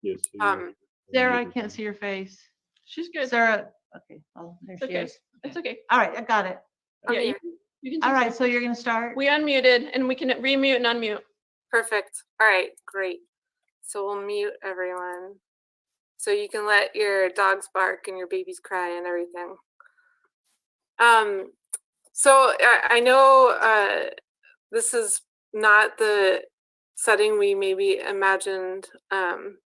Yes. Sarah, I can't see your face. She's good. Sarah, okay. Oh, there It's she okay. is. It's okay. All right, I got it. Yeah, here. you can All say right, something. so you're gonna start. We unmuted and we can remute and unmute. Perfect. All right, great. So we'll mute everyone. So you can let your dogs bark and your babies cry and everything. So I know this is not the setting we maybe imagined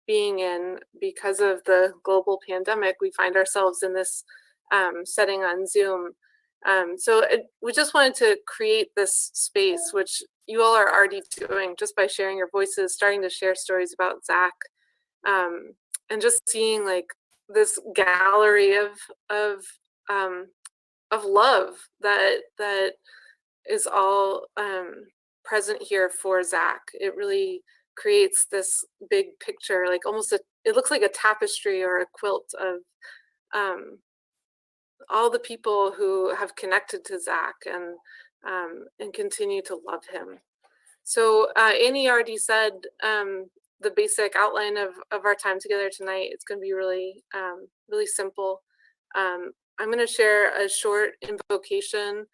being in because of the global pandemic. We find ourselves in this setting on Zoom. We just wanted to create this space, which you all are already doing just by sharing your voices, starting to share stories about Zach, and just seeing like this gallery of love that is all present here for Zach. It really creates this big picture, like almost it looks like a tapestry or a quilt of all the people who have connected to Zach and continue to love him. So Annie already said the basic outline of our time together tonight. It's going to be really, really simple. I'm going to share a short invocation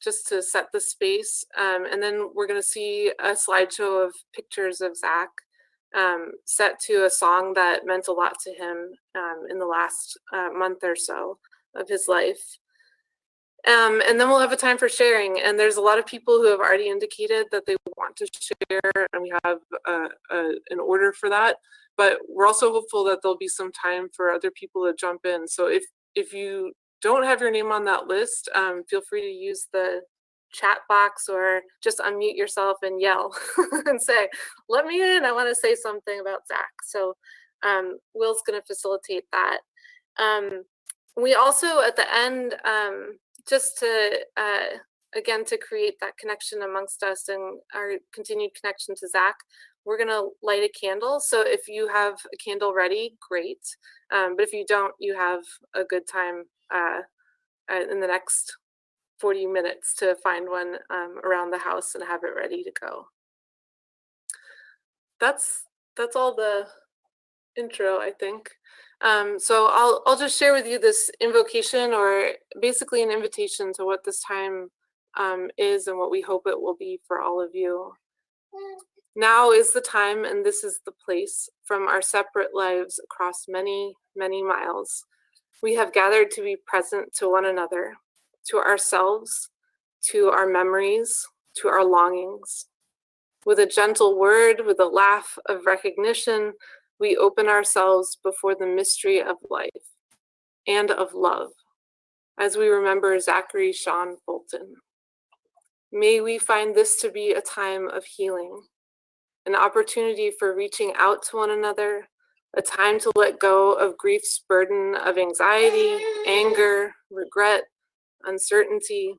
just to set the space. And then we're going to see a slideshow of pictures of Zach set to a song that meant a lot to him in the last month or so of his life. And then we'll have a time for sharing. And there's a lot of people who have already indicated that they want to share, and we have an order for that. But we're also hopeful that there'll be some time for other people to jump in. So if you don't have your name on that list, feel free to use the chat box or just unmute yourself and yell and say, let me in, I want to say something about Zach. So Will's going to facilitate that. We also, at the end, just to, again, to create that connection amongst us and our continued connection to Zach, we're going to light a candle. So if you have a candle ready, great. But if you don't, you have a good time in the next 40 minutes to find one around the house and have it ready to go. That's all the intro, I think. So I'll just share with you this invocation, or basically an invitation to what this time is and what we hope it will be for all of you. Now is the time, and this is the place. From our separate lives across many, many miles, we have gathered to be present to one another, to ourselves, to our memories, to our longings. With a gentle word, with a laugh of recognition, we open ourselves before the mystery of life and of love, as we remember Zachary Sean Fulton. May we find this to be a time of healing, an opportunity for reaching out to one another, a time to let go of grief's burden of anxiety, anger, regret, uncertainty,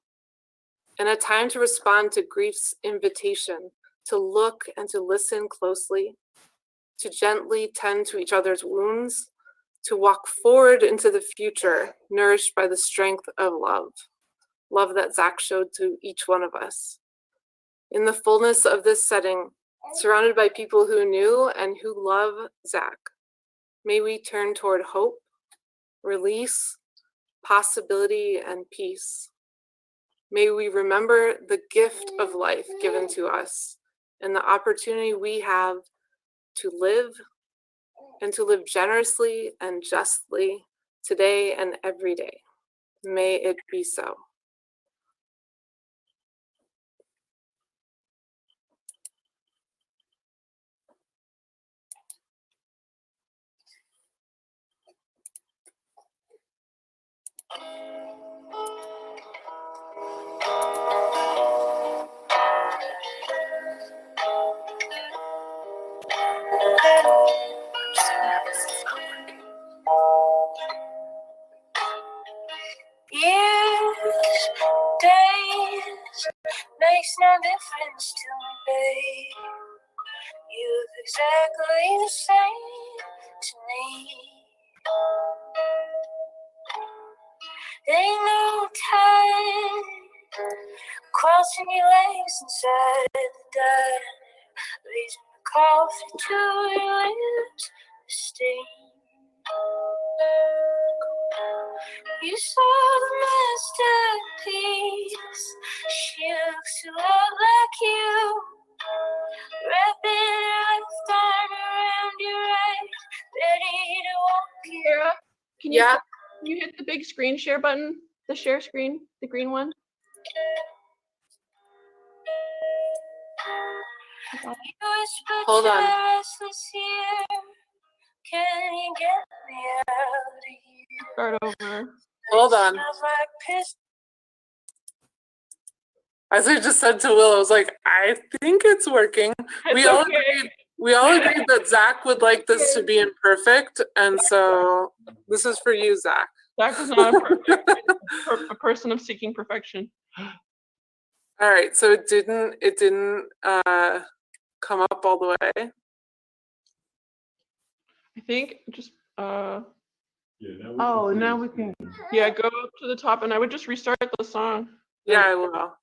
and a time to respond to grief's invitation to look and to listen closely, to gently tend to each other's wounds, to walk forward into the future, nourished by the strength of love, love that Zach showed to each one of us. In the fullness of this setting, surrounded by people who knew and who love Zach, may we turn toward hope, release, possibility, and peace. May we remember the gift of life given to us and the opportunity we have to live and to live generously and justly today and every day. May it be so. Years, days, makes no difference to me, babe. You look exactly the same to me. Ain't no time crossing your legs inside the diner, raising the coffee to your the stain. You saw the masterpiece. She looks a lot like you. Wrapping her left arm around your right, ready to walk you. Sarah, can Yeah. you hit the big screen share button? The share screen, the green one. You whispered Hold to on. the restless ear, can you get me out of here? Start over. Hold on. Smells like piss. As I just said to Will, I was like, I think it's working. We It's all okay. agreed. We all agreed that Zach would like this to be imperfect, and so this is for you, Zach. Zach is not a perfect a person of seeking perfection. All right, so it didn't come up all the way. I think just Oh, now we can. yeah, go up to the top, and I would just restart the song. Yeah, I will.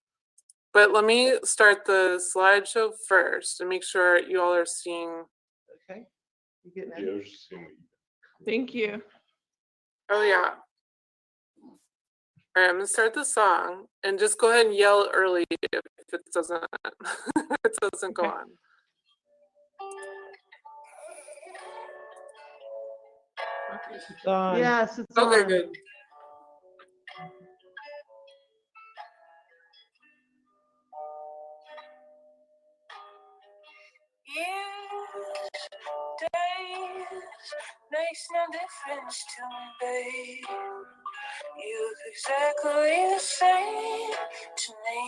But let me start the slideshow first and make sure you all are seeing. Okay. You getting Yeah, I it? was just seeing what you Thank you. Oh yeah. All right, I'm gonna start the song and just go ahead and yell early if it doesn't if it doesn't go Okay. on. It's on. Yes, it's on. Okay, good. Years, days, makes no difference to me, babe. You look exactly the same to me.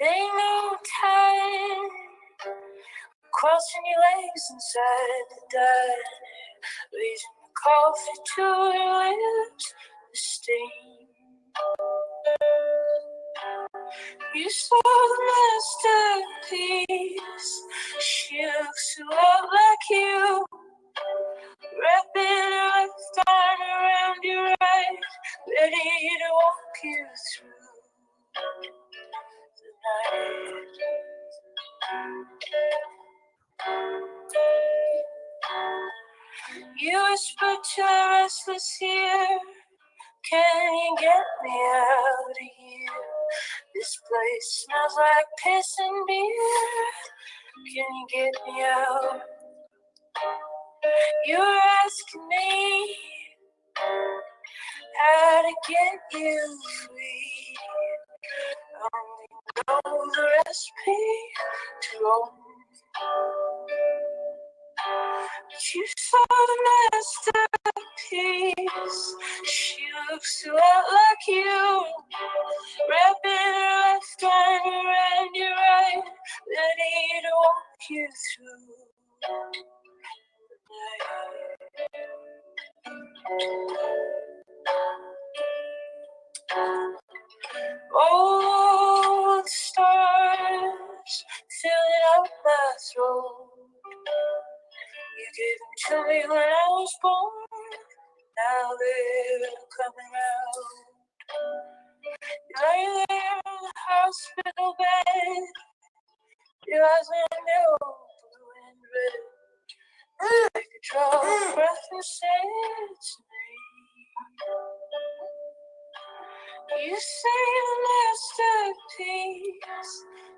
Ain't no time crossing your legs inside the diner, raising the coffee to your lips, the steam. You saw the masterpiece. She looks a lot like you. Wrapping her left arm around your right, ready to walk you through the night. You whispered to a restless ear, can you get me out of here? This place smells like piss and beer. Can you get me out? You're asking me how to get you free. Only know the recipe to roam. But you saw the masterpiece. She looks a lot like you. Wrapping her left arm around your right, ready to walk you through the night. Old stars filling up my throat. You gave them to me when I was born. Now they're coming out. You lay there in the hospital bed. Your eyes are new, blue and red. I could draw a breath and say it's me. You say the masterpiece.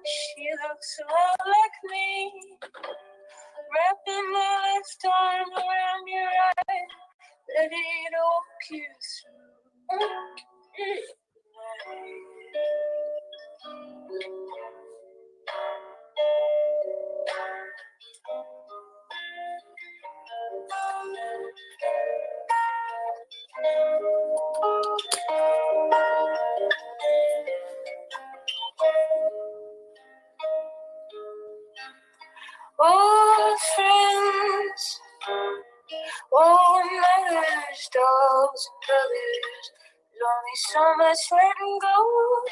She looks a lot like me. Wrapping my left arm around your right, ready to walk you through the night. Old friends, old mothers, dogs and brothers. There's only so much letting go you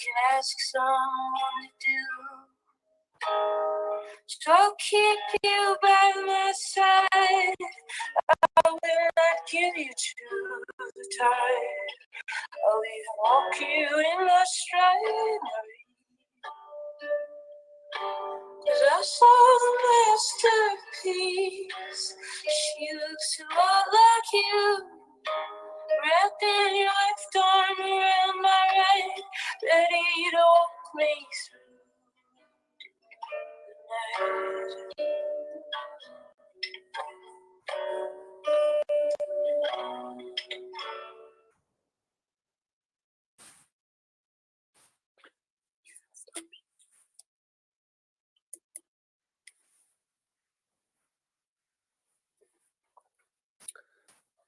can ask someone to do. So I'll keep you by my side. I will not give you to the tide. I'll even walk you in my stride. 'cause I saw the masterpiece. She looks a lot like you, wrapped in your left arm around my right, ready to walk me through the night.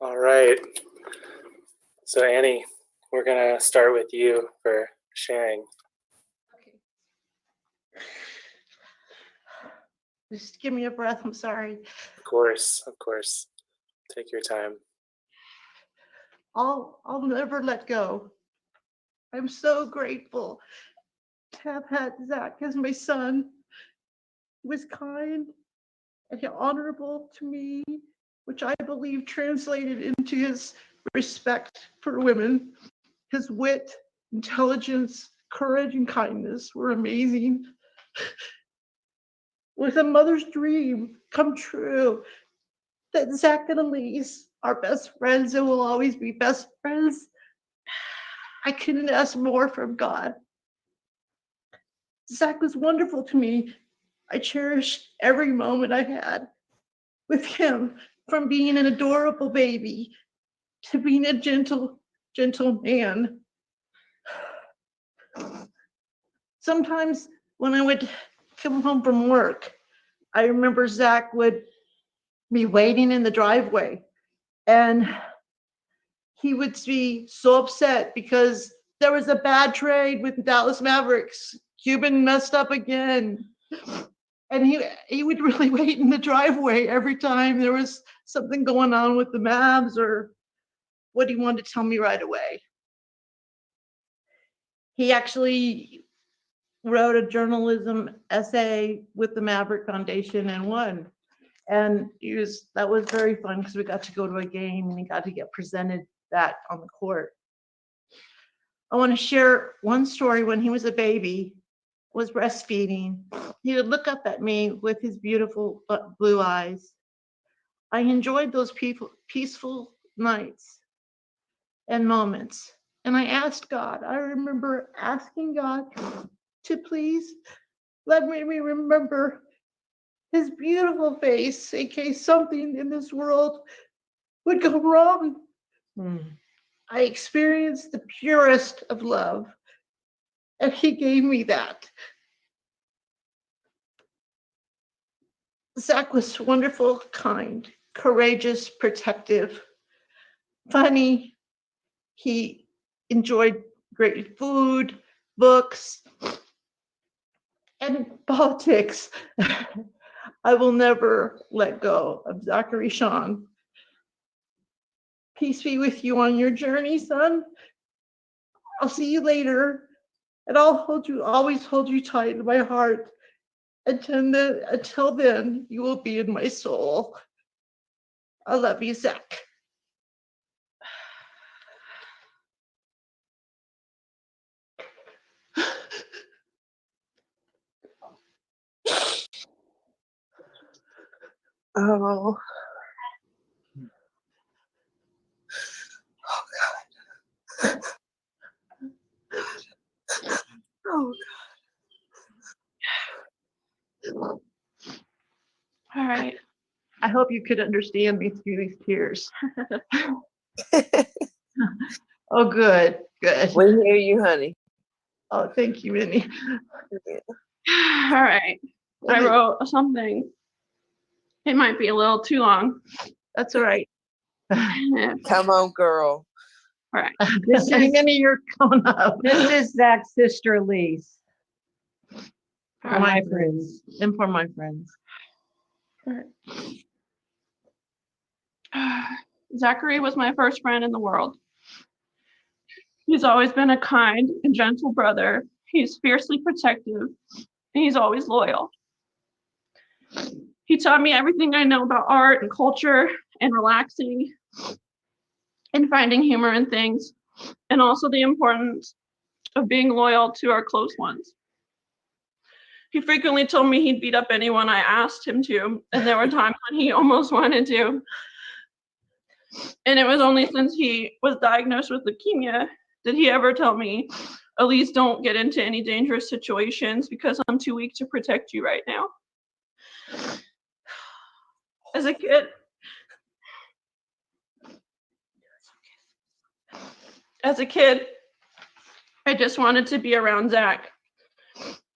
All right. So Annie, we're gonna start with you for sharing. Okay. Just give me a breath. I'm sorry. Of course. Take your time. I'll never let go. I'm so grateful to have had Zach as my son. He was kind and honorable to me, which I believe translated into his respect for women. His wit, intelligence, courage, and kindness were amazing. With a mother's dream come true, that Zach and Elise are best friends and will always be best friends, I couldn't ask more from God. Zach was wonderful to me. I cherished every moment I had with him, from being an adorable baby to being a gentle man. Sometimes when I would come home from work, I remember Zach would be waiting in the driveway, and he would be so upset because there was a bad trade with the Dallas Mavericks. Cuban messed up again. And he would really wait in the driveway every time there was something going on with the Mavs or what he wanted to tell me right away. He actually wrote a journalism essay with the Maverick Foundation and won. And that was very fun because we got to go to a game and he got to get presented that on the court. I want to share one story. When he was a baby, was breastfeeding, he would look up at me with his beautiful blue eyes. I enjoyed those peaceful nights and moments. And I asked God, I remember asking God to please let me remember his beautiful face in case something in this world would go wrong. I experienced the purest of love, and he gave me that. Zach was wonderful, kind, courageous, protective, funny. He enjoyed great food, books, and politics. I will never let go of Zachary Sean. Peace be with you on your journey, son. I'll see you later, and I'll always hold you tight in my heart. Until then, you will be in my soul. I love you, Zach. Oh. Oh All right. I hope you could understand me through these tears. God. Oh, good. We hear you, honey. Oh, thank you, Minnie. All right. I wrote something. It might be a little too long. That's all right. Come on, girl. All right. This is Minnie, you're coming up. This is Zach's sister, Elise. For my friends. And for my friends. All right. Zachary was my first friend in the world. He's always been a kind and gentle brother. He's fiercely protective, and he's always loyal. He taught me everything I know about art and culture and relaxing and finding humor in things, and also the importance of being loyal to our close ones. He frequently told me he'd beat up anyone I asked him to, and there were times when he almost wanted to. And it was only since he was diagnosed with leukemia did he ever tell me, Elise, don't get into any dangerous situations because I'm too weak to protect you right now. As a kid, I just wanted to be around Zach.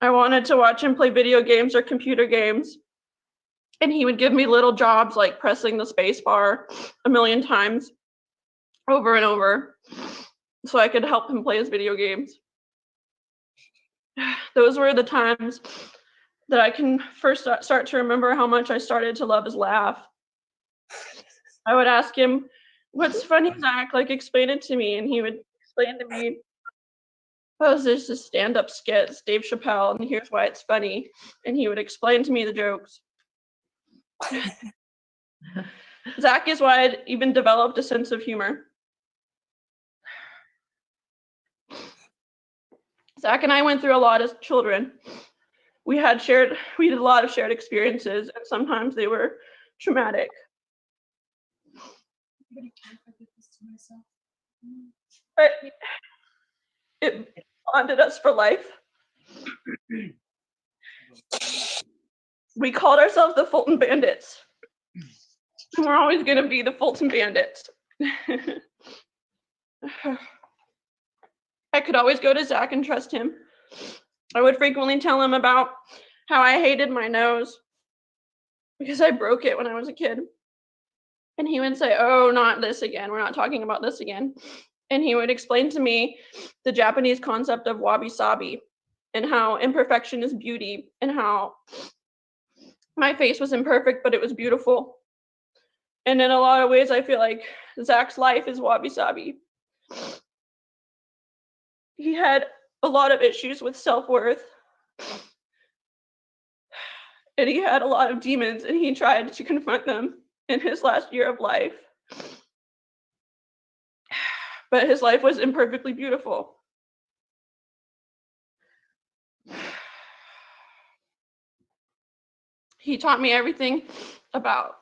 I wanted to watch him play video games or computer games. And he would give me little jobs like pressing the space bar 1,000,000 times over and over so I could help him play his video games. Those were the times that I can first start to remember how much I started to love his laugh. I would ask him, what's funny, Zach? Like, explain it to me. And he would explain to me, oh, there's this stand-up skit, it's Dave Chappelle, and here's why it's funny. And he would explain to me the jokes. Zach is why I even developed a sense of humor. Zach and I went through a lot as children. We did a lot of shared experiences, and sometimes they were traumatic. But it bonded us for life. We called ourselves the Fulton Bandits. And we're always going to be the Fulton Bandits. I could always go to Zach and trust him. I would frequently tell him about how I hated my nose because I broke it when I was a kid. And he would say, oh, not this again. We're not talking about this again. And he would explain to me the Japanese concept of wabi-sabi and how imperfection is beauty and how my face was imperfect, but it was beautiful. And in a lot of ways, I feel like Zach's life is wabi-sabi. He had a lot of issues with self-worth. And he had a lot of demons, and he tried to confront them in his last year of life. But his life was imperfectly beautiful. He taught me everything about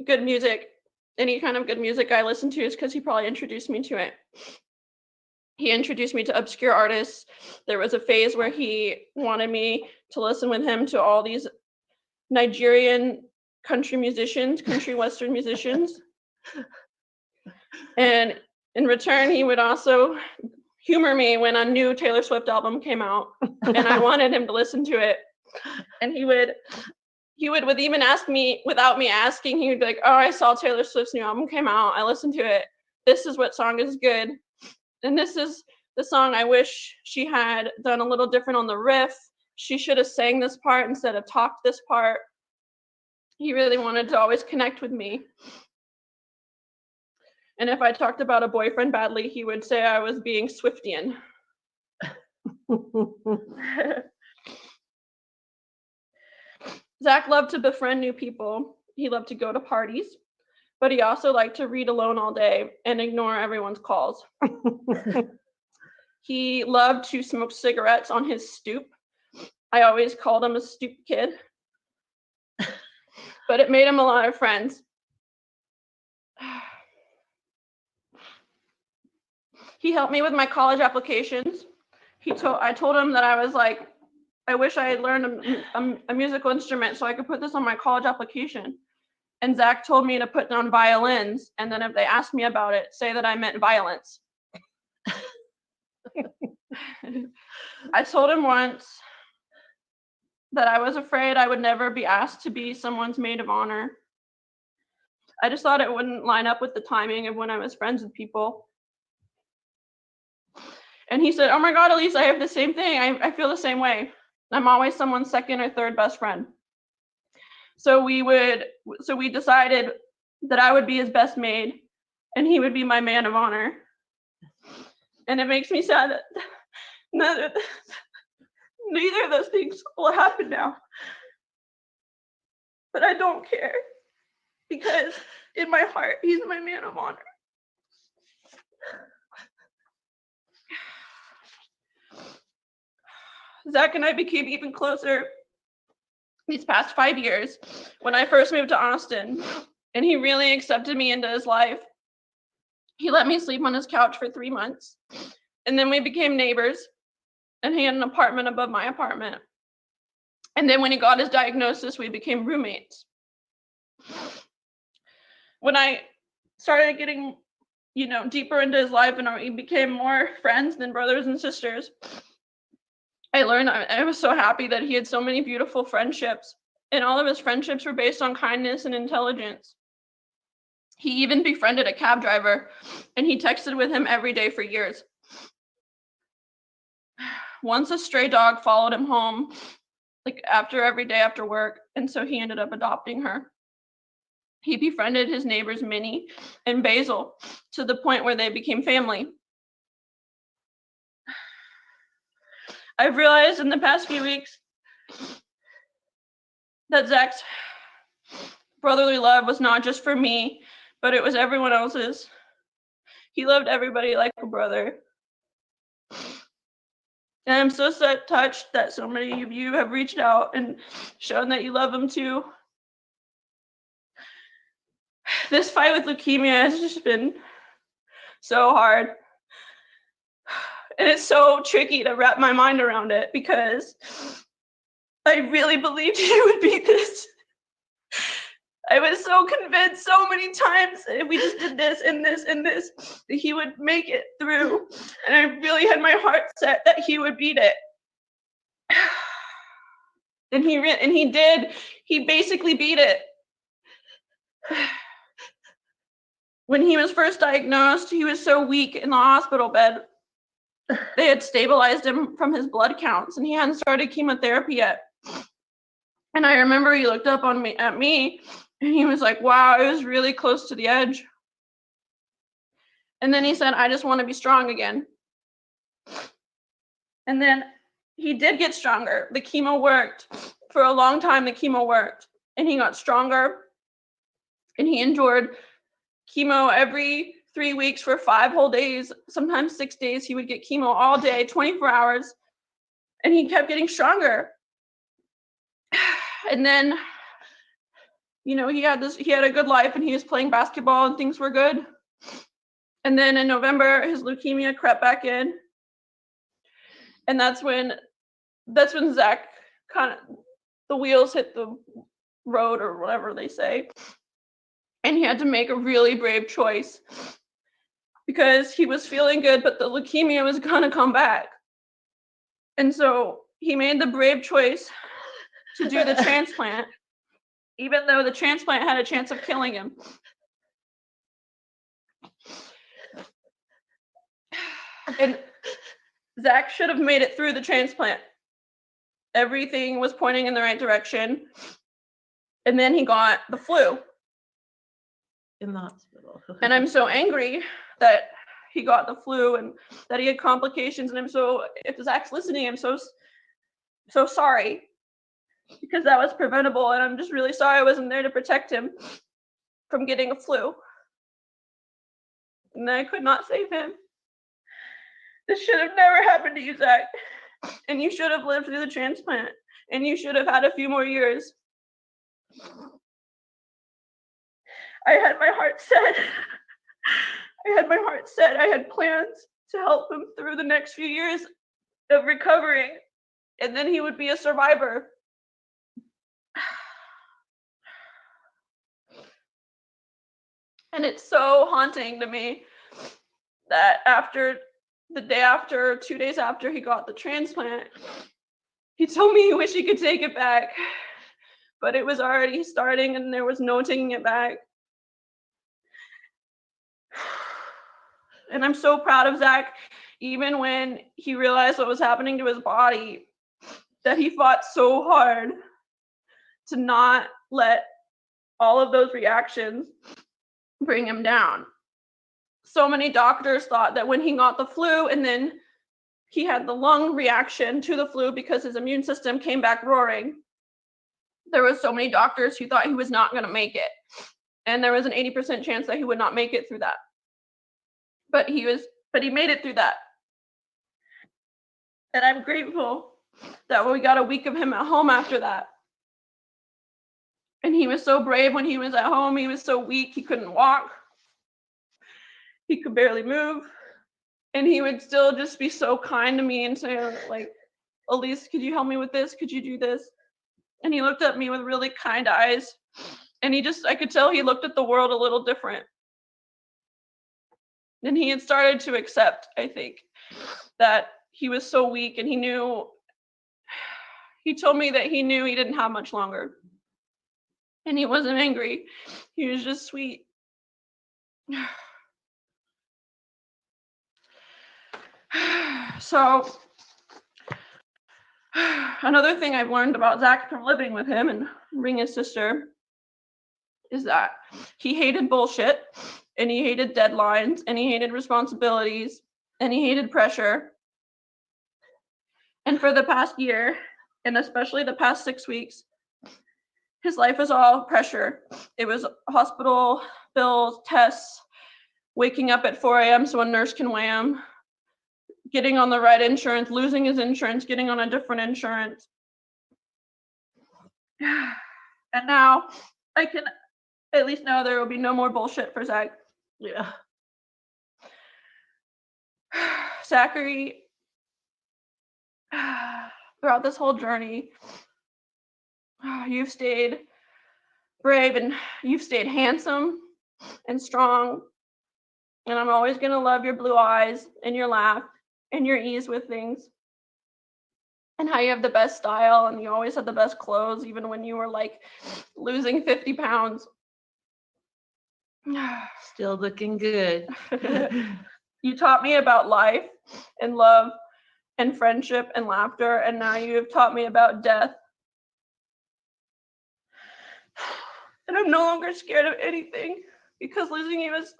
good music. Any kind of good music I listen to is because he probably introduced me to it. He introduced me to obscure artists. There was a phase where he wanted me to listen with him to all these Nigerian country western musicians. And in return, he would also humor me when a new Taylor Swift album came out, and I wanted him to listen to it. And he would even ask me without me asking. He would be like, oh, I saw Taylor Swift's new album came out. I listened to it. This is what song is good. And this is the song I wish she had done a little different on the riff. She should have sang this part instead of talked this part. He really wanted to always connect with me. And if I talked about a boyfriend badly, he would say I was being Swiftian. Zach loved to befriend new people. He loved to go to parties, but he also liked to read alone all day and ignore everyone's calls. He loved to smoke cigarettes on his stoop. I always called him a stoop kid, but it made him a lot of friends. He helped me with my college applications. I told him that I was like, I wish I had learned a musical instrument so I could put this on my college application. And Zach told me to put down violins, and then if they asked me about it, say that I meant violence. I told him once that I was afraid I would never be asked to be someone's maid of honor. I just thought it wouldn't line up with the timing of when I was friends with people. And he said, oh my God, Elise, I have the same thing. I feel the same way. I'm always someone's second or third best friend. So we decided that I would be his best maid and he would be my man of honor. And it makes me sad that neither of those things will happen now. But I don't care because in my heart, he's my man of honor. Zach and I became even closer these past 5 years when I first moved to Austin, and he really accepted me into his life. He let me sleep on his couch for 3 months, and then we became neighbors, and he had an apartment above my apartment. And then when he got his diagnosis, we became roommates. When I started getting, deeper into his life and we became more friends than brothers and sisters, I learned I was so happy that he had so many beautiful friendships, and all of his friendships were based on kindness and intelligence. He even befriended a cab driver, and he texted with him every day for years. Once a stray dog followed him home, every day after work, and so he ended up adopting her. He befriended his neighbors Minnie and Basil to the point where they became family. I've realized in the past few weeks that Zach's brotherly love was not just for me, but it was everyone else's. He loved everybody like a brother. And I'm so touched that so many of you have reached out and shown that you love him too. This fight with leukemia has just been so hard. And it's so tricky to wrap my mind around it because I really believed he would beat this. I was so convinced so many times if we just did this and this and this, that he would make it through. And I really had my heart set that he would beat it. And he did. He basically beat it. When he was first diagnosed, he was so weak in the hospital bed. They had stabilized him from his blood counts, and he hadn't started chemotherapy yet. And I remember he looked up at me, and he was like, wow, I was really close to the edge. And then he said, I just want to be strong again. And then he did get stronger. The chemo worked. For a long time, the chemo worked. And he got stronger. And he endured chemo every 3 weeks for 5 whole days, sometimes 6 days. He would get chemo all day, 24 hours. And he kept getting stronger. And then, he had a good life, and he was playing basketball and things were good. And then in November, his leukemia crept back in. And that's when Zach the wheels hit the road, or whatever they say. And he had to make a really brave choice because he was feeling good, but the leukemia was gonna come back. And so he made the brave choice to do the transplant, even though the transplant had a chance of killing him. And Zach should have made it through the transplant. Everything was pointing in the right direction. And then he got the flu. In the hospital. And I'm so angry that he got the flu and that he had complications. And if Zach's listening, I'm so sorry, because that was preventable. And I'm just really sorry I wasn't there to protect him from getting a flu. And I could not save him. This should have never happened to you, Zach. And you should have lived through the transplant. And you should have had a few more years. I had my heart set. I had plans to help him through the next few years of recovering. And then he would be a survivor. And it's so haunting to me that the day after, 2 days after he got the transplant, he told me he wished he could take it back, but it was already starting and there was no taking it back. And I'm so proud of Zach, even when he realized what was happening to his body, that he fought so hard to not let all of those reactions bring him down. So many doctors thought that when he got the flu and then he had the lung reaction to the flu because his immune system came back roaring, there were so many doctors who thought he was not going to make it. And there was an 80% chance that he would not make it through that. But he made it through that. And I'm grateful that we got a week of him at home after that. And he was so brave when he was at home. He was so weak, he couldn't walk. He could barely move. And he would still just be so kind to me and say, like, Elise, could you help me with this? Could you do this? And he looked at me with really kind eyes. And I could tell he looked at the world a little different. And he had started to accept, I think, that he was so weak, and he told me that he knew he didn't have much longer. And he wasn't angry. He was just sweet. So another thing I've learned about Zach from living with him and being his sister is that he hated bullshit, and he hated deadlines, and he hated responsibilities, and he hated pressure. And for the past year, and especially the past 6 weeks, his life was all pressure. It was hospital bills, tests, waking up at 4 a.m. so a nurse can weigh him, getting on the right insurance, losing his insurance, getting on a different insurance. And now I can at least know there will be no more bullshit for Zach. Yeah. Zachary, throughout this whole journey, you've stayed brave, and you've stayed handsome and strong. And I'm always going to love your blue eyes and your laugh and your ease with things, and how you have the best style, and you always had the best clothes, even when you were like losing 50 pounds. Still looking good. You taught me about life and love and friendship and laughter, and now you have taught me about death. And I'm no longer scared of anything, because losing you is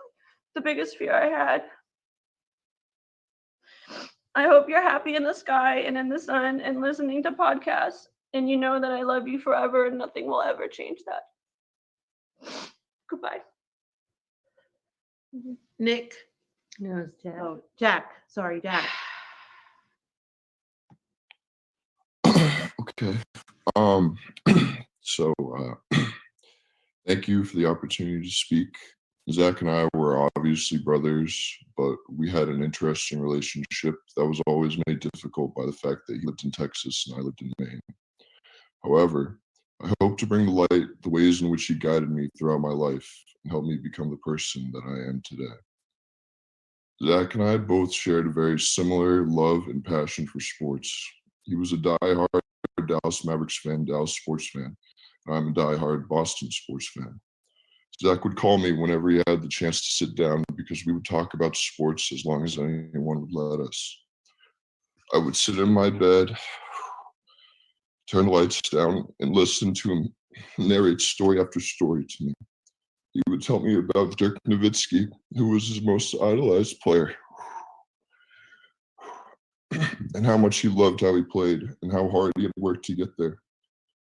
the biggest fear I had. I hope you're happy in the sky and in the sun and listening to podcasts, and you know that I love you forever, and nothing will ever change that. Goodbye. Nick. No, it's Jack. Oh, Jack. Sorry, Jack. Okay. So thank you for the opportunity to speak. Zach and I were obviously brothers, but we had an interesting relationship that was always made difficult by the fact that he lived in Texas and I lived in Maine. However, I hope to bring to light the ways in which he guided me throughout my life and helped me become the person that I am today. Zach and I both shared a very similar love and passion for sports. He was a diehard Dallas Mavericks fan, Dallas sports fan, and I'm a diehard Boston sports fan. Zach would call me whenever he had the chance to sit down because we would talk about sports as long as anyone would let us. I would sit in my bed, turn the lights down, and listen to him narrate story after story to me. He would tell me about Dirk Nowitzki, who was his most idolized player, and how much he loved how he played and how hard he had worked to get there.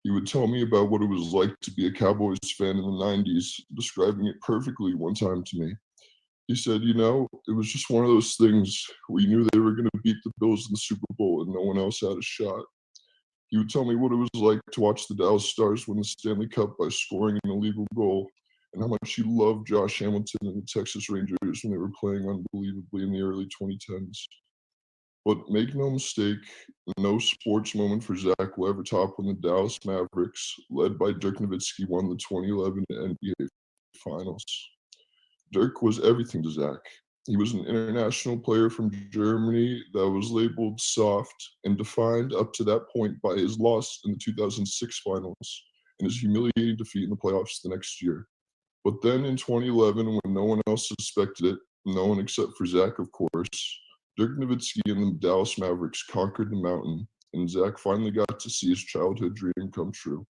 He would tell me about what it was like to be a Cowboys fan in the 90s, describing it perfectly one time to me. He said, you know, it was just one of those things we knew they were going to beat the Bills in the Super Bowl and no one else had a shot. He would tell me what it was like to watch the Dallas Stars win the Stanley Cup by scoring an illegal goal, and how much he loved Josh Hamilton and the Texas Rangers when they were playing unbelievably in the early 2010s. But make no mistake, no sports moment for Zach will ever top when the Dallas Mavericks, led by Dirk Nowitzki, won the 2011 NBA Finals. Dirk was everything to Zach. He was an international player from Germany that was labeled soft and defined up to that point by his loss in the 2006 Finals and his humiliating defeat in the playoffs the next year. But then in 2011, when no one else suspected it, no one except for Zach, of course, Dirk Nowitzki and the Dallas Mavericks conquered the mountain, and Zach finally got to see his childhood dream come true.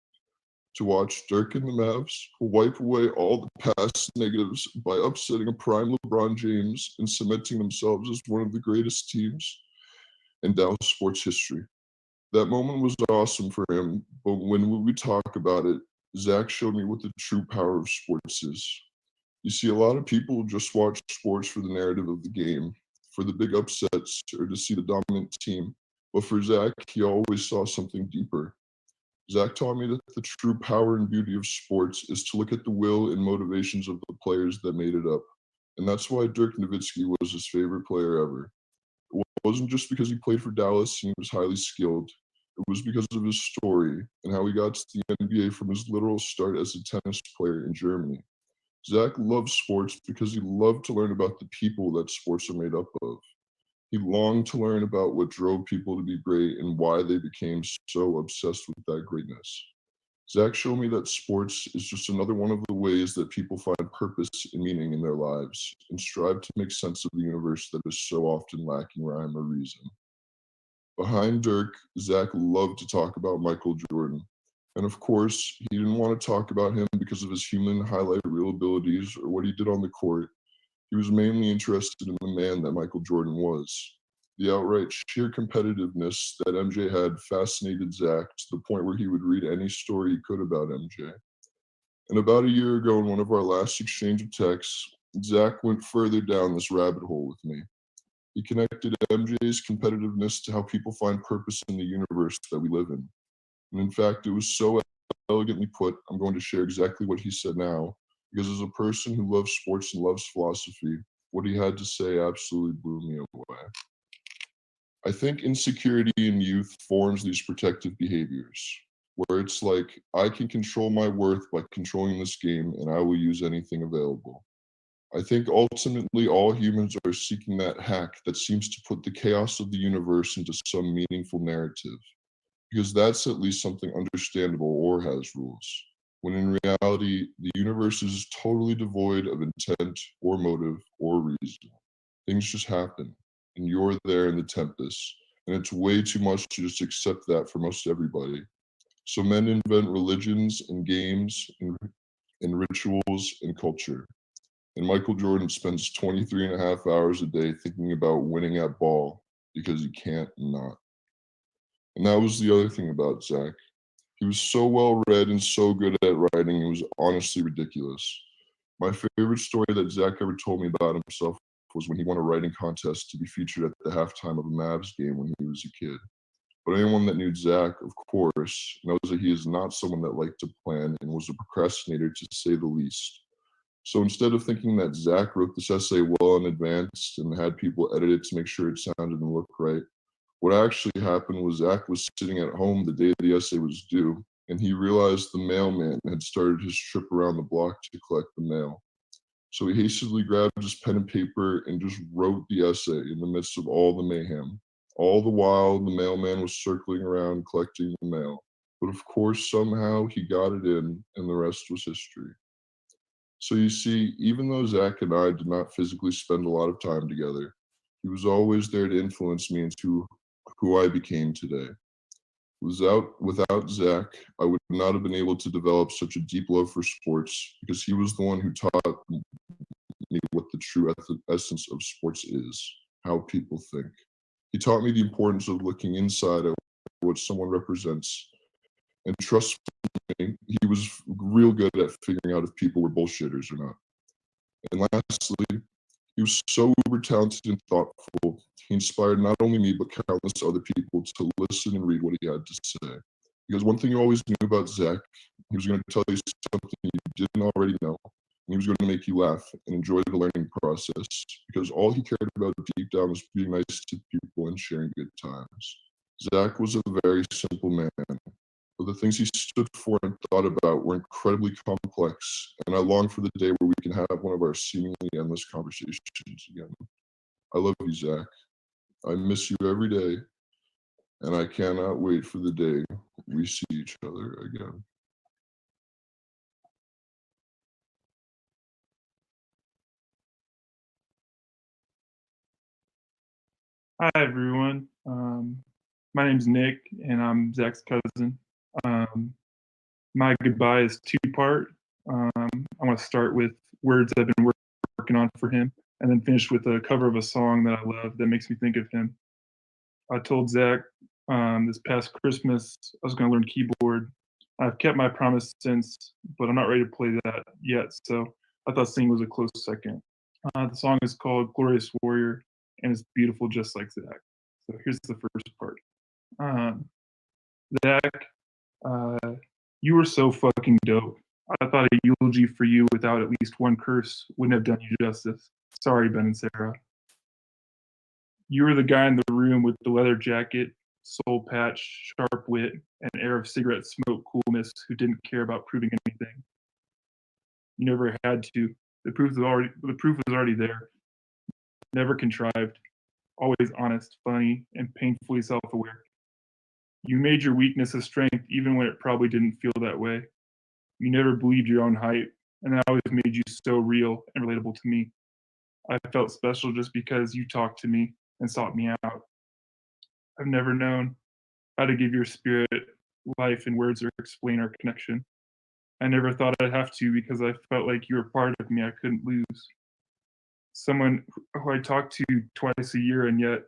To watch Dirk and the Mavs wipe away all the past negatives by upsetting a prime LeBron James and cementing themselves as one of the greatest teams in Dallas sports history. That moment was awesome for him, but when we talk about it, Zach showed me what the true power of sports is. You see, a lot of people just watch sports for the narrative of the game, for the big upsets, or to see the dominant team. But for Zach, he always saw something deeper. Zach taught me that the true power and beauty of sports is to look at the will and motivations of the players that made it up. And that's why Dirk Nowitzki was his favorite player ever. It wasn't just because he played for Dallas and he was highly skilled. It was because of his story and how he got to the NBA from his literal start as a tennis player in Germany. Zach loved sports because he loved to learn about the people that sports are made up of. He longed to learn about what drove people to be great and why they became so obsessed with that greatness. Zach showed me that sports is just another one of the ways that people find purpose and meaning in their lives and strive to make sense of the universe that is so often lacking rhyme or reason. Behind Dirk, Zach loved to talk about Michael Jordan. And of course, he didn't want to talk about him because of his human highlight reel abilities or what he did on the court. He was mainly interested in the man that Michael Jordan was. The outright sheer competitiveness that MJ had fascinated Zach to the point where he would read any story he could about MJ. And about a year ago, in one of our last exchange of texts, Zach went further down this rabbit hole with me. He connected MJ's competitiveness to how people find purpose in the universe that we live in. And in fact, it was so elegantly put, I'm going to share exactly what he said now, because as a person who loves sports and loves philosophy, what he had to say absolutely blew me away. I think insecurity in youth forms these protective behaviors, where it's like, I can control my worth by controlling this game and I will use anything available. I think ultimately all humans are seeking that hack that seems to put the chaos of the universe into some meaningful narrative, because that's at least something understandable or has rules, when in reality, the universe is totally devoid of intent or motive or reason. Things just happen, and you're there in the tempest, and it's way too much to just accept that for most everybody. So men invent religions and games and rituals and culture. And Michael Jordan spends 23 and a half hours a day thinking about winning at ball because he can't not. And that was the other thing about Zach. He was so well read and so good at writing, it was honestly ridiculous. My favorite story that Zach ever told me about himself was when he won a writing contest to be featured at the halftime of a Mavs game when he was a kid. But anyone that knew Zach, of course, knows that he is not someone that liked to plan and was a procrastinator to say the least. So instead of thinking that Zach wrote this essay well in advance and had people edit it to make sure it sounded and looked right, what actually happened was Zach was sitting at home the day the essay was due, and he realized the mailman had started his trip around the block to collect the mail. So he hastily grabbed his pen and paper and just wrote the essay in the midst of all the mayhem. All the while, the mailman was circling around collecting the mail. But of course, somehow he got it in, and the rest was history. So you see, even though Zach and I did not physically spend a lot of time together, he was always there to influence me into who I became today. Without Zach, I would not have been able to develop such a deep love for sports because he was the one who taught me what the true essence of sports is, how people think. He taught me the importance of looking inside at what someone represents. And trust me, he was real good at figuring out if people were bullshitters or not. And lastly, he was so uber talented and thoughtful. He inspired not only me, but countless other people to listen and read what he had to say. Because one thing you always knew about Zach, he was going to tell you something you didn't already know. And he was going to make you laugh and enjoy the learning process. Because all he cared about deep down was being nice to people and sharing good times. Zach was a very simple man. But the things he stood for and thought about were incredibly complex, and I long for the day where we can have one of our seemingly endless conversations again. I love you, Zach. I miss you every day, and I cannot wait for the day we see each other again. Hi, everyone. My name's Nick, and I'm Zach's cousin. My goodbye is two-part. I want to start with words I've been working on for him, and then finish with a cover of a song that I love that makes me think of him. I told Zach this past Christmas I was going to learn keyboard. I've kept my promise since, but I'm not ready to play that yet, so I thought singing was a close second. The song is called Glorious Warrior, and it's beautiful just like Zach. So here's the first part. Um, Zach, you were so fucking dope. I thought a eulogy for you without at least one curse wouldn't have done you justice. Sorry, Ben and Sarah. You were the guy in the room with the leather jacket, soul patch, sharp wit, and air of cigarette smoke coolness who didn't care about proving anything. You never had to. The proof was already there. Never contrived. Always honest, funny, and painfully self-aware. You made your weakness a strength even when it probably didn't feel that way. You never believed your own hype, and that always made you so real and relatable to me. I felt special just because you talked to me and sought me out. I've never known how to give your spirit life in words or explain our connection. I never thought I'd have to because I felt like you were part of me I couldn't lose. Someone who I talked to twice a year, and yet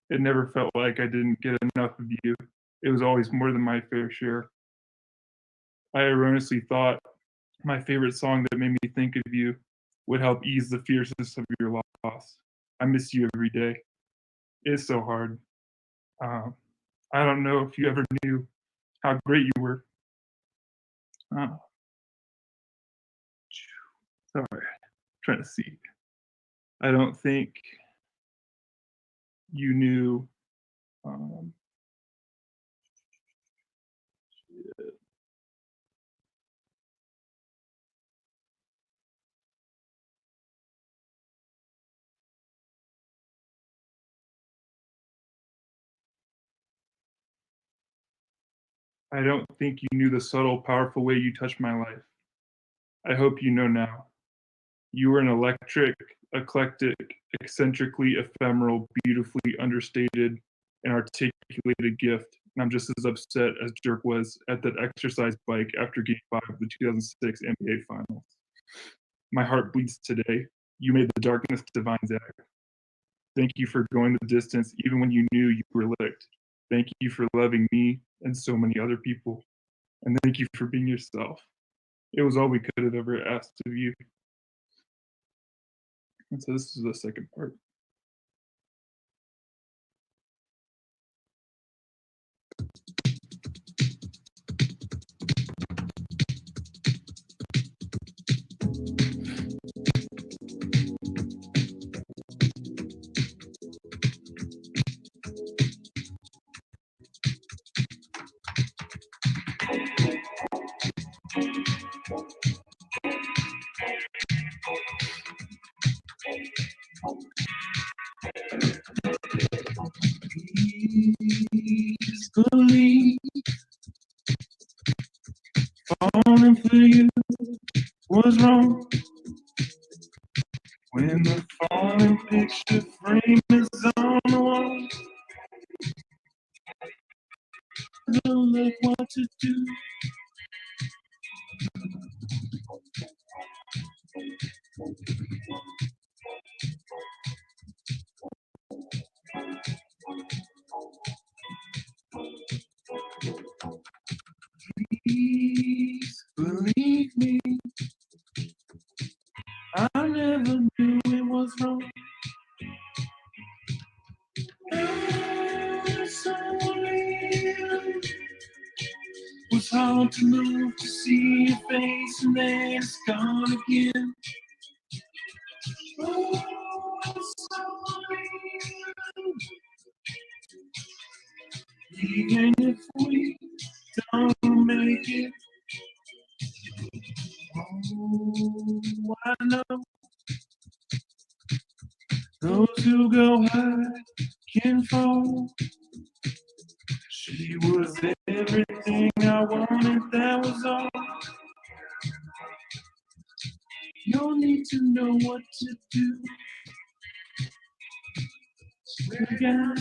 it never felt like I didn't get enough of you. It was always more than my fair share. I erroneously thought my favorite song that made me think of you would help ease the fierceness of your loss. I miss you every day. It's so hard. I don't know if you ever knew how great you were. Sorry, trying to see. I don't think you knew. I don't think you knew the subtle, powerful way you touched my life. I hope you know now. You were an electric, eclectic, eccentrically ephemeral, beautifully understated, and articulated gift. And I'm just as upset as Dirk was at that exercise bike after Game 5 of the 2006 NBA Finals. My heart bleeds today. You made the darkness divine, Zach. Thank you for going the distance even when you knew you were licked. Thank you for loving me and so many other people. And thank you for being yourself. It was all we could have ever asked of you. And so this is the second part. Please believe falling for you was wrong. When the falling picture frame is on the wall, don't know what to do. Please believe me, I never knew it was wrong. It was hard to move to see your face, and then it's gone again. Oh, it's so real. Even if we don't make it, oh, I know those who go high can fall. She was everything I wanted, that was all. No need to know what to do. Swear to God,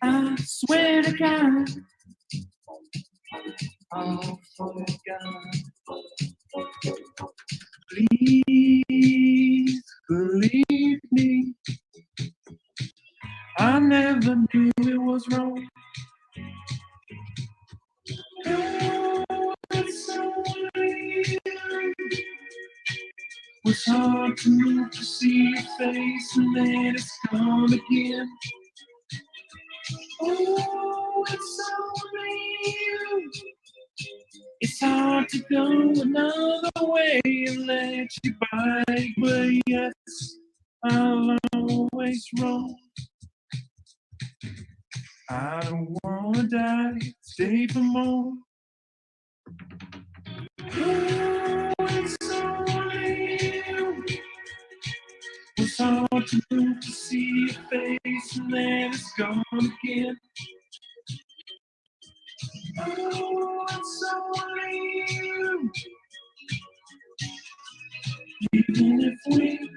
I swear to God, oh, for God. Please believe me, I never knew it was wrong. Oh, it's so real. Was hard to move to see your face, and then it's gone again. Oh, it's only you. It's hard to go another way and let you by, but yes, I'll always roll. I don't wanna die, stay for more. Oh, it's only you. It's hard to move to see your face and then it's gone again. Oh, it's only you. Even if we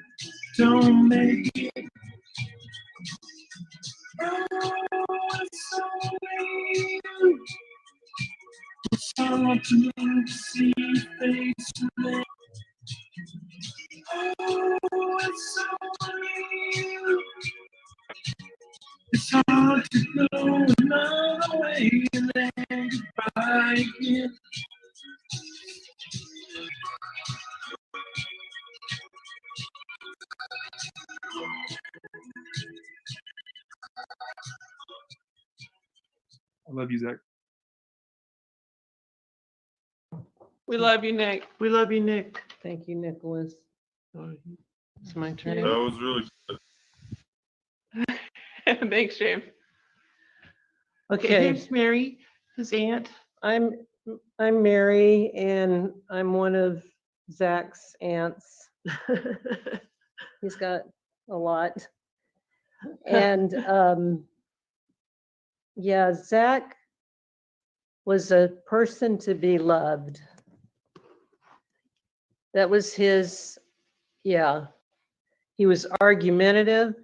don't make it. Oh, it's only you. It's hard to move to see your face and then. Oh, it's only you. It's hard to go another way and then goodbye again. I love you, Zach. We love you, Nick. We love you, Nick. Thank you, Nicholas. It's my turn. That was really good. Thanks, James. Okay, Okay, here's Mary, his aunt. I'm Mary, and I'm one of Zach's aunts. He's got a lot. And yeah, Zach was a person to be loved. That was his, yeah. He was argumentative.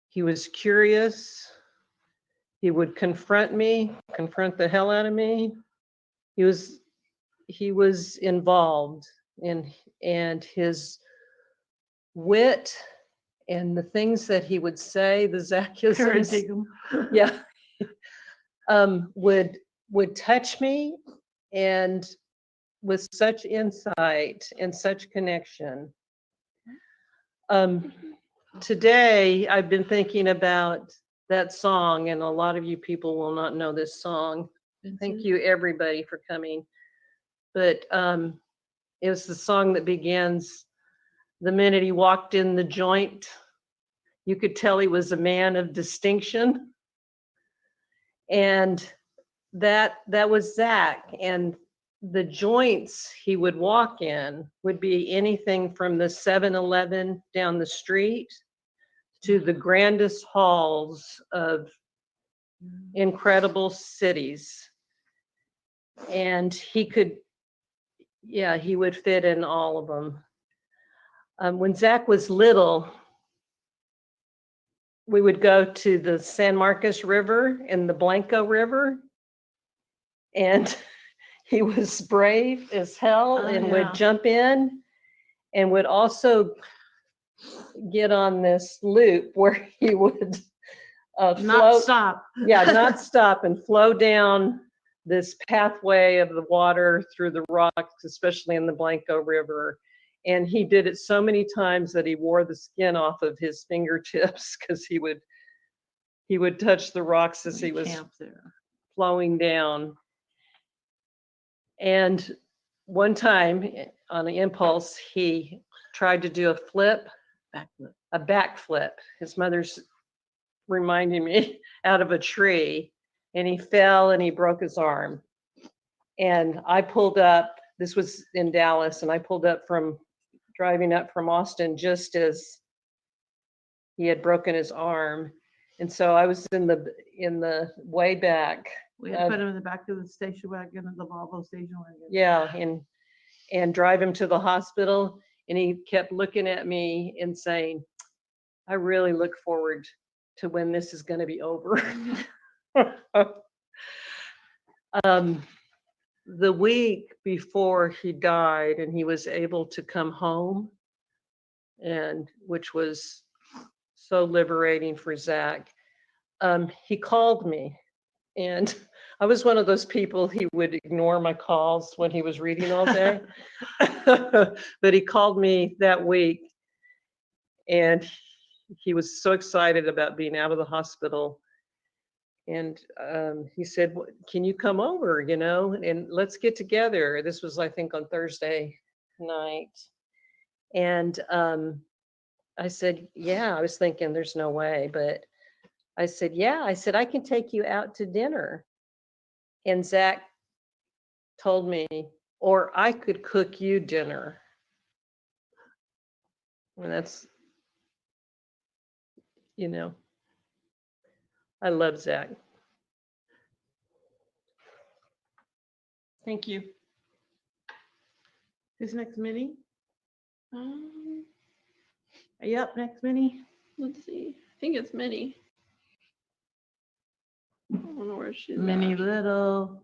He was curious. He would confront the hell out of me. He was involved and his wit and the things that he would say, the Zachisms, Paradigm. yeah, would touch me, and with such insight and such connection. Today, I've been thinking about that song, and a lot of you people will not know this song. Thank you, everybody, for coming. But it was the song that begins, the minute he walked in the joint, you could tell he was a man of distinction. And that was Zach. And the joints he would walk in would be anything from the 7-Eleven down the street to the grandest halls of incredible cities. And he could, yeah, he would fit in all of them. When Zach was little, we would go to the San Marcos River and the Blanco River, and he was brave as hell and would jump in and would also get on this loop where he would Not stop. yeah, not stop and flow down this pathway of the water through the rocks, especially in the Blanco River. And he did it so many times that he wore the skin off of his fingertips because he would touch the rocks as he was Camp there. flowing down. And one time on the impulse, he tried to do a backflip. His mother's reminding me out of a tree, and he fell and he broke his arm. And I pulled up, this was in Dallas, and I pulled up driving up from Austin just as he had broken his arm. And so I was in the way back. We had put him in the back of the station wagon, the Volvo station wagon. Yeah, and drive him to the hospital. And he kept looking at me and saying, I really look forward to when this is going to be over. The week before he died and he was able to come home, and which was so liberating for Zach, he called me, and I was one of those people, he would ignore my calls when he was reading all day. But he called me that week, and he was so excited about being out of the hospital. And he said, can you come over, and let's get together. This was, I think, on Thursday night. And I said, yeah, I was thinking there's no way, but I said, yeah, I said, I can take you out to dinner. And Zach told me, or I could cook you dinner. And that's, I love Zach. Thank you. Who's next, Minnie? Um, Are you up next, Minnie? let's see. I think it's Minnie. I don't know where she's Minnie at. Little.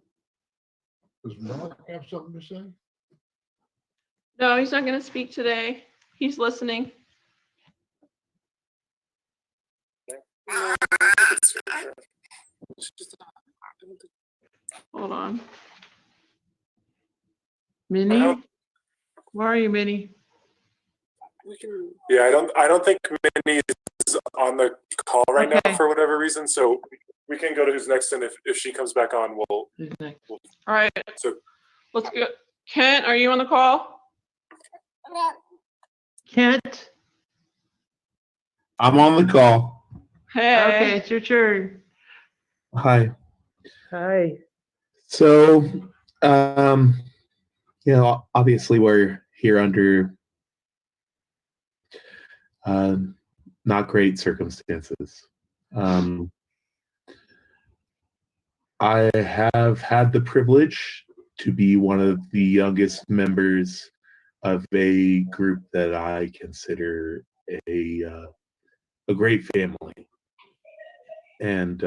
Does Mark have something to say? No, he's not going to speak today. He's listening. Hold on. Minnie? Where are you, Minnie? Yeah, I don't think Minnie is on the call right now Okay. for whatever reason. So we can go to who's next, and if she comes back on, we'll. Who's next? All right. So Let's go. Kent, are you on the call? Kent? I'm on the call. Hey. Okay, it's your turn. Hi. Hi. So, obviously we're here under not great circumstances. I have had the privilege to be one of the youngest members of a group that I consider a great family. And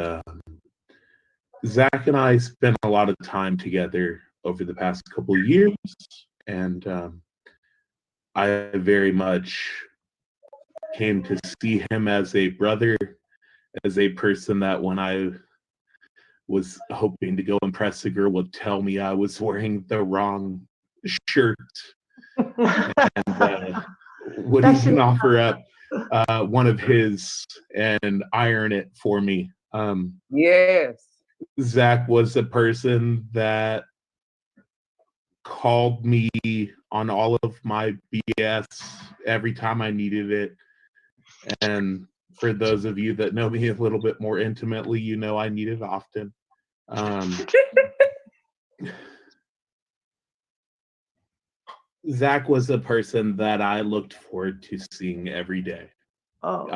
Zach and I spent a lot of time together over the past couple of years, and I very much came to see him as a brother, as a person that when I was hoping to go impress a girl would tell me I was wearing the wrong shirt, and would even offer up one of his and iron it for me. Yes. Zach was a person that called me on all of my BS every time I needed it. And for those of you that know me a little bit more intimately, I need it often. Zach was a person that I looked forward to seeing every day. Oh.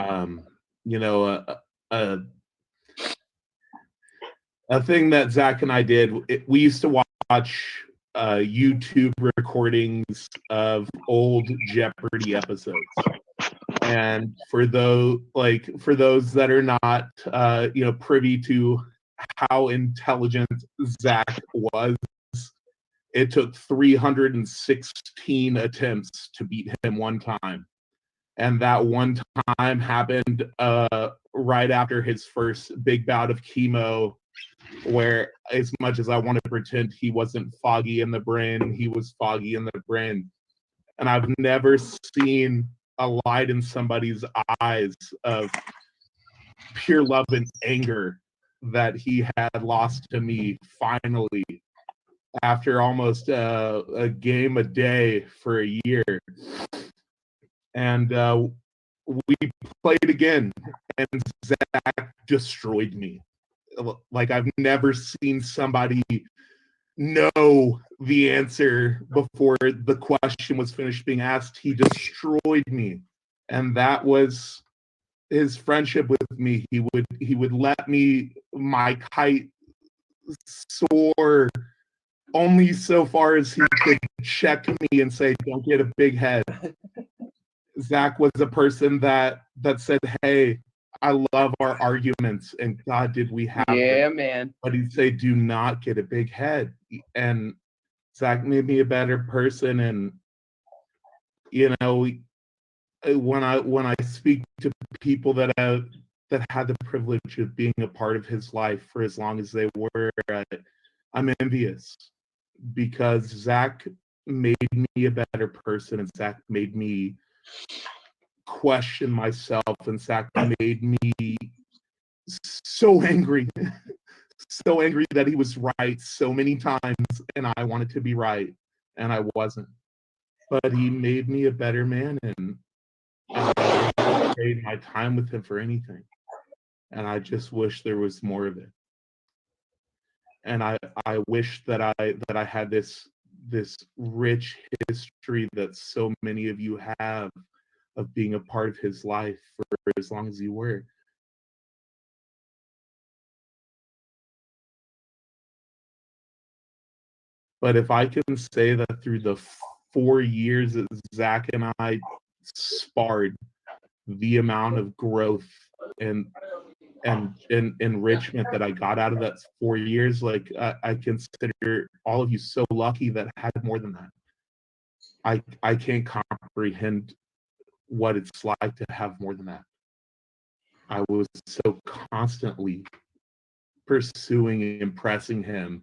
A thing that Zach and I did, we used to watch YouTube recordings of old Jeopardy episodes. And for those that are not privy to how intelligent Zach was, it took 316 attempts to beat him one time. And that one time happened right after his first big bout of chemo, where as much as I want to pretend he wasn't foggy in the brain, he was foggy in the brain. And I've never seen a light in somebody's eyes of pure love and anger that he had lost to me finally after almost a game a day for a year. And we played again, and Zach destroyed me. Like, I've never seen somebody know the answer before the question was finished being asked. He destroyed me. And that was his friendship with me. He would let my kite soar only so far as he could check me and say, don't get a big head. Zach was a person that said, hey, I love our arguments, and God, did we have them. Man. But he'd say, do not get a big head. And Zach made me a better person. And, when I speak to people that had the privilege of being a part of his life for as long as they were, I'm envious, because Zach made me a better person, and Zach made me question myself, and Zach made me so angry, so angry that he was right so many times, and I wanted to be right, and I wasn't. But he made me a better man, and I wouldn't trade my time with him for anything. And I just wish there was more of it. And I wish that I had this rich history that so many of you have of being a part of his life for as long as you were. But if I can say that through the 4 years that Zach and I sparred, the amount of growth and enrichment that I got out of that 4 years, like I consider all of you so lucky that had more than that. I can't comprehend what it's like to have more than that. I was so constantly pursuing and impressing him.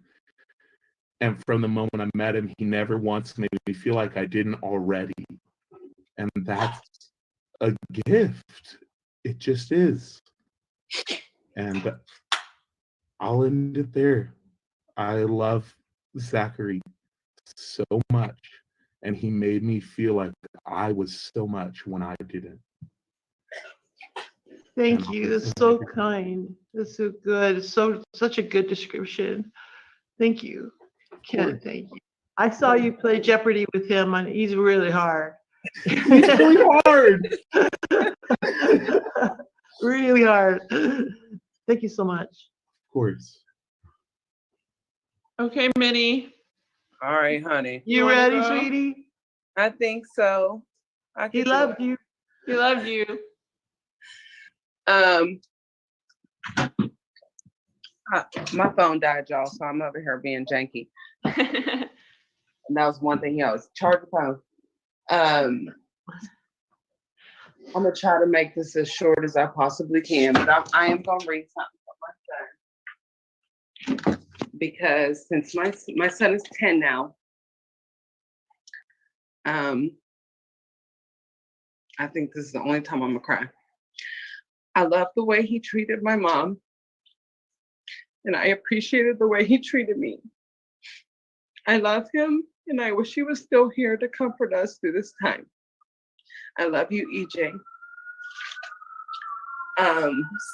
And from the moment I met him, he never once made me feel like I didn't already. And that's a gift. It just is. And I'll end it there. I love Zachary so much. And he made me feel like I was so much when I didn't. Thank you. That's so kind. That's so good. Such a good description. Thank you, Ken. Thank you. I saw you play Jeopardy with him, and he's really hard. He's really hard. Really hard. Thank you so much. Of course. Okay, Minnie. All right, honey. You wanna ready, go? sweetie? I think so. He loved you. He loved you. My phone died, y'all, so I'm over here being janky. And that was one thing, charge the phone. I'm gonna try to make this as short as I possibly can, but I am gonna read something from my son. Because since my son is 10 now, I think this is the only time I'm gonna cry. I love the way he treated my mom, and I appreciated the way he treated me. I love him, and I wish he was still here to comfort us through this time. I love you, EJ.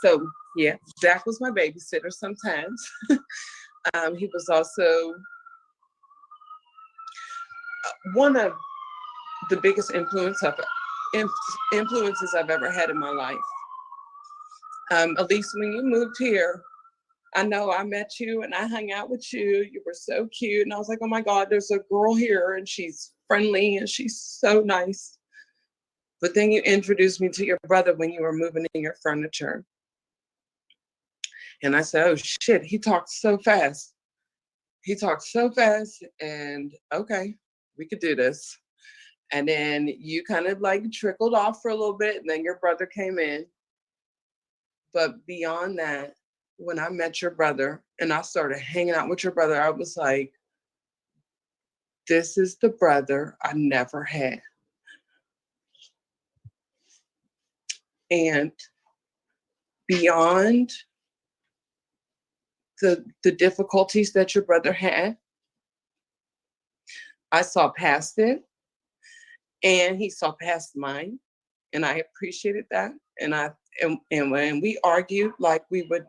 So yeah, Zach was my babysitter sometimes. He was also one of the biggest influences I've ever had in my life. Elise, when you moved here, I know I met you and I hung out with you. You were so cute. And I was like, oh my God, there's a girl here and she's friendly and she's so nice. But then you introduced me to your brother when you were moving in your furniture. And I said, oh shit, he talks so fast. He talks so fast, and okay, we could do this. And then you kind of like trickled off for a little bit, and then your brother came in. But beyond that, when I met your brother and I started hanging out with your brother, I was like, this is the brother I never had. And beyond the difficulties that your brother had, I saw past it, and he saw past mine, and I appreciated that. And when we argued, like we would,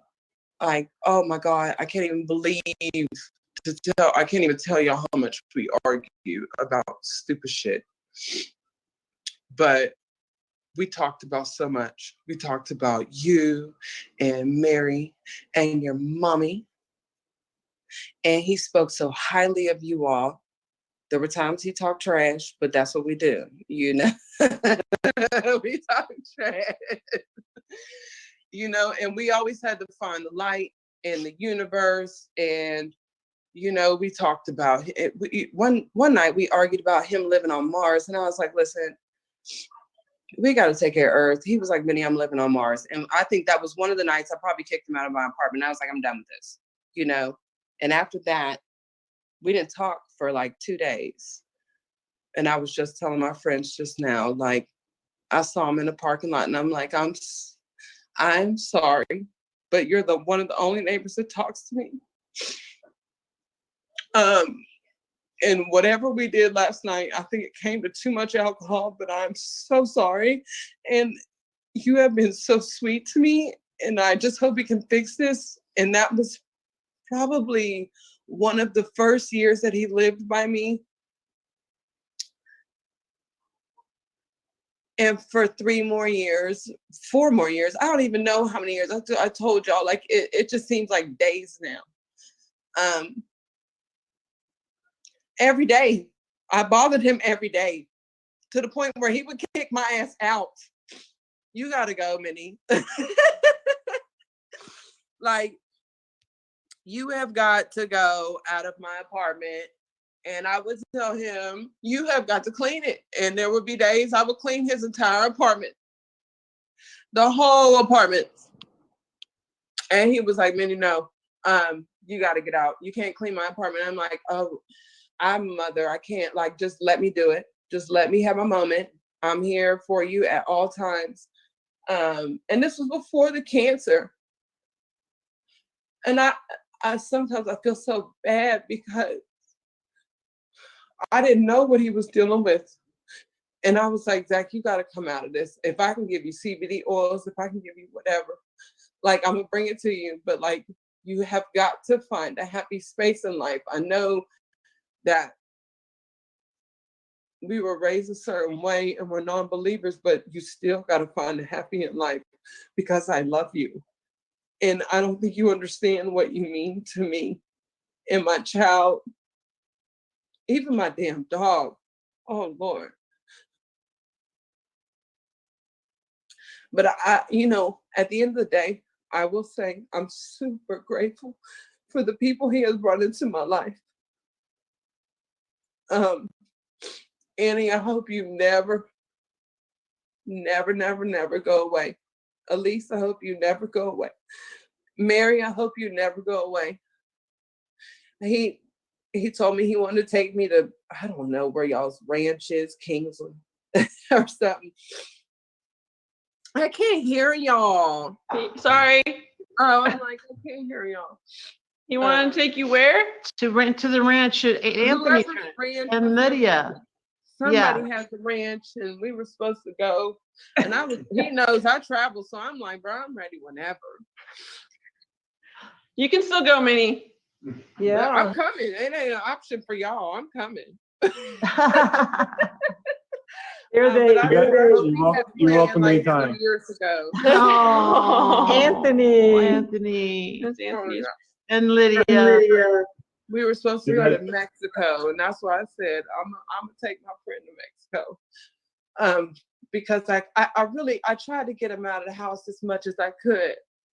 like, oh my God, I can't even I can't even tell y'all how much we argue about stupid shit. But we talked about so much. We talked about you and Mary and your mommy. And he spoke so highly of you all. There were times he talked trash, but that's what we do, you know. We talk trash, you know, and we always had to find the light in the universe. And, you know, we talked about it. One night we argued about him living on Mars. And I was like, listen, we got to take care of Earth. He was like, Minnie, I'm living on Mars. And I think that was one of the nights I probably kicked him out of my apartment. I was like, I'm done with this, you know. And after that, we didn't talk for like 2 days. And I was just telling my friends just now, like, I saw him in the parking lot and I'm like, I'm sorry, but you're one of the only neighbors that talks to me. And whatever we did last night, I think it came to too much alcohol, but I'm so sorry. And you have been so sweet to me, and I just hope we can fix this. And that was probably one of the first years that he lived by me. And for 4 more years, I don't even know how many years. I told y'all, like, it just seems like days now. Every day, I bothered him every day to the point where he would kick my ass out. You gotta go, Minnie. Like, you have got to go out of my apartment. And I would tell him, you have got to clean it. And there would be days I would clean his entire apartment, the whole apartment. And he was like, Minnie, no, you got to get out. You can't clean my apartment. I'm like, oh, I'm a mother. I can't, like, just let me do it. Just let me have a moment. I'm here for you at all times. And this was before the cancer. And I sometimes I feel so bad because I didn't know what he was dealing with. And I was like, Zach, you got to come out of this. If I can give you CBD oils, if I can give you whatever, like, I'm going to bring it to you. But, like, you have got to find a happy space in life. I know that we were raised a certain way and we're non-believers, but you still got to find a happy in life because I love you. And I don't think you understand what you mean to me and my child, even my damn dog. Oh, Lord. But at the end of the day, I will say I'm super grateful for the people he has brought into my life. Annie, I hope you never go away. Elise, I hope you never go away. Mary, I hope you never go away. He told me he wanted to take me to, I don't know where y'all's ranch is, Kingsland or something. I can't hear y'all. Sorry. Oh, I'm like, I can't hear y'all. He wanted to take you where? To the ranch at Anthony Ranch and Lydia. Somebody has a ranch and we were supposed to go. And he knows I travel, so I'm like, bro, I'm ready whenever. You can still go, Minnie. Yeah. I'm coming. It ain't an option for y'all. I'm coming. You're welcome anytime. Years ago. Oh, Anthony. That's Anthony's. And Lydia. We were supposed to go to Mexico, and that's why I said I'm gonna take my friend to Mexico. Because I tried to get him out of the house as much as I could,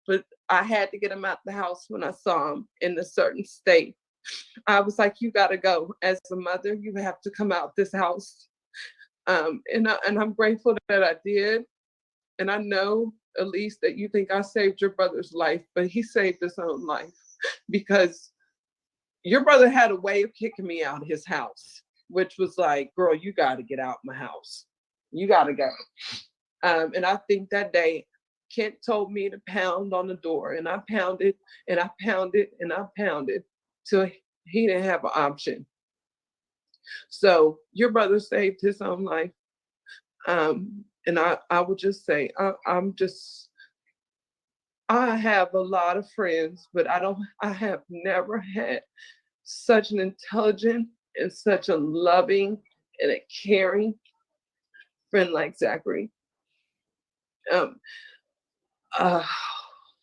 but I had to get him out of the house when I saw him in a certain state. I was like, you gotta go. As a mother, you have to come out this house. And I'm grateful that I did. And I know, Elise, that you think I saved your brother's life, but he saved his own life because your brother had a way of kicking me out of his house, which was like, girl, you got to get out my house. You got to go. And I think that day, Kent told me to pound on the door, and I pounded and I pounded and I pounded till he didn't have an option. So your brother saved his own life. And I would just say, I have a lot of friends, but I have never had such an intelligent and such a loving and a caring friend like Zachary.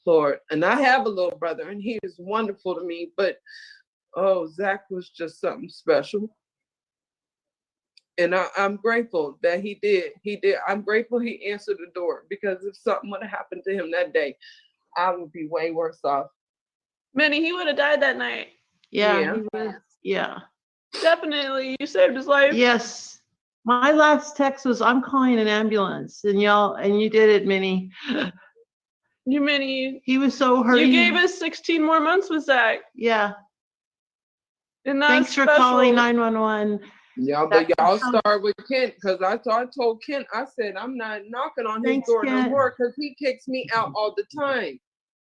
Lord, and I have a little brother and he is wonderful to me, but Zach was just something special. And I'm grateful that he did. I'm grateful he answered the door, because if something would have happened to him that day, I would be way worse off. Minnie, he would have died that night. Yeah. Yeah. Definitely. You saved his life. Yes. My last text was, I'm calling an ambulance. And you did it, Minnie. Minnie. He was so hurt. You gave us 16 more months with Zach. Yeah. And that's Thanks for calling 911. Yeah, but y'all start with Kent, because I told Kent, I said, I'm not knocking on his door no more, because he kicks me out all the time.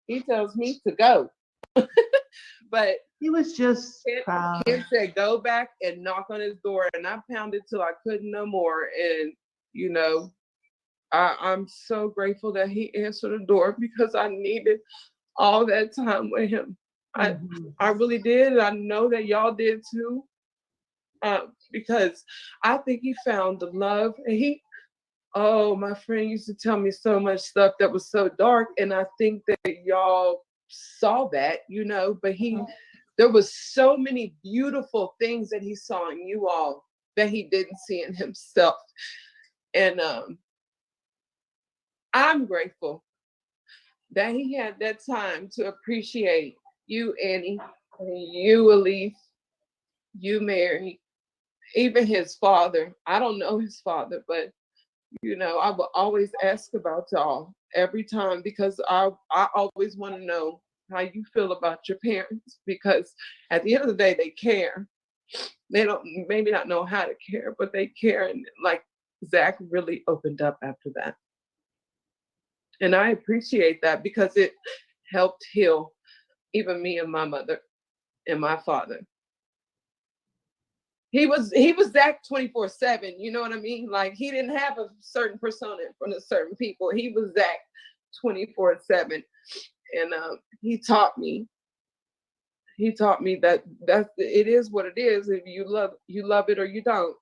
He tells me to go. But He was just proud. Ken said, go back and knock on his door. And I pounded till I couldn't no more. And, you know, I'm so grateful that he answered the door because I needed all that time with him. I really did. And I know that y'all did too. Because I think he found the love. And my friend used to tell me so much stuff that was so dark. And I think that y'all saw that, you know, but there was so many beautiful things that he saw in you all that he didn't see in himself. And I'm grateful that he had that time to appreciate you, Annie, you, Elise, you, Mary, even his father. I don't know his father, but you know, I will always ask about y'all every time because I always want to know how you feel about your parents, because at the end of the day, they care. They don't maybe not know how to care, but they care. And like Zach really opened up after that. And I appreciate that because it helped heal even me and my mother and my father. He was Zach 24/7, you know what I mean? Like he didn't have a certain persona in front of certain people. He was Zach 24/7. And he taught me that it is what it is. If you love it or you don't.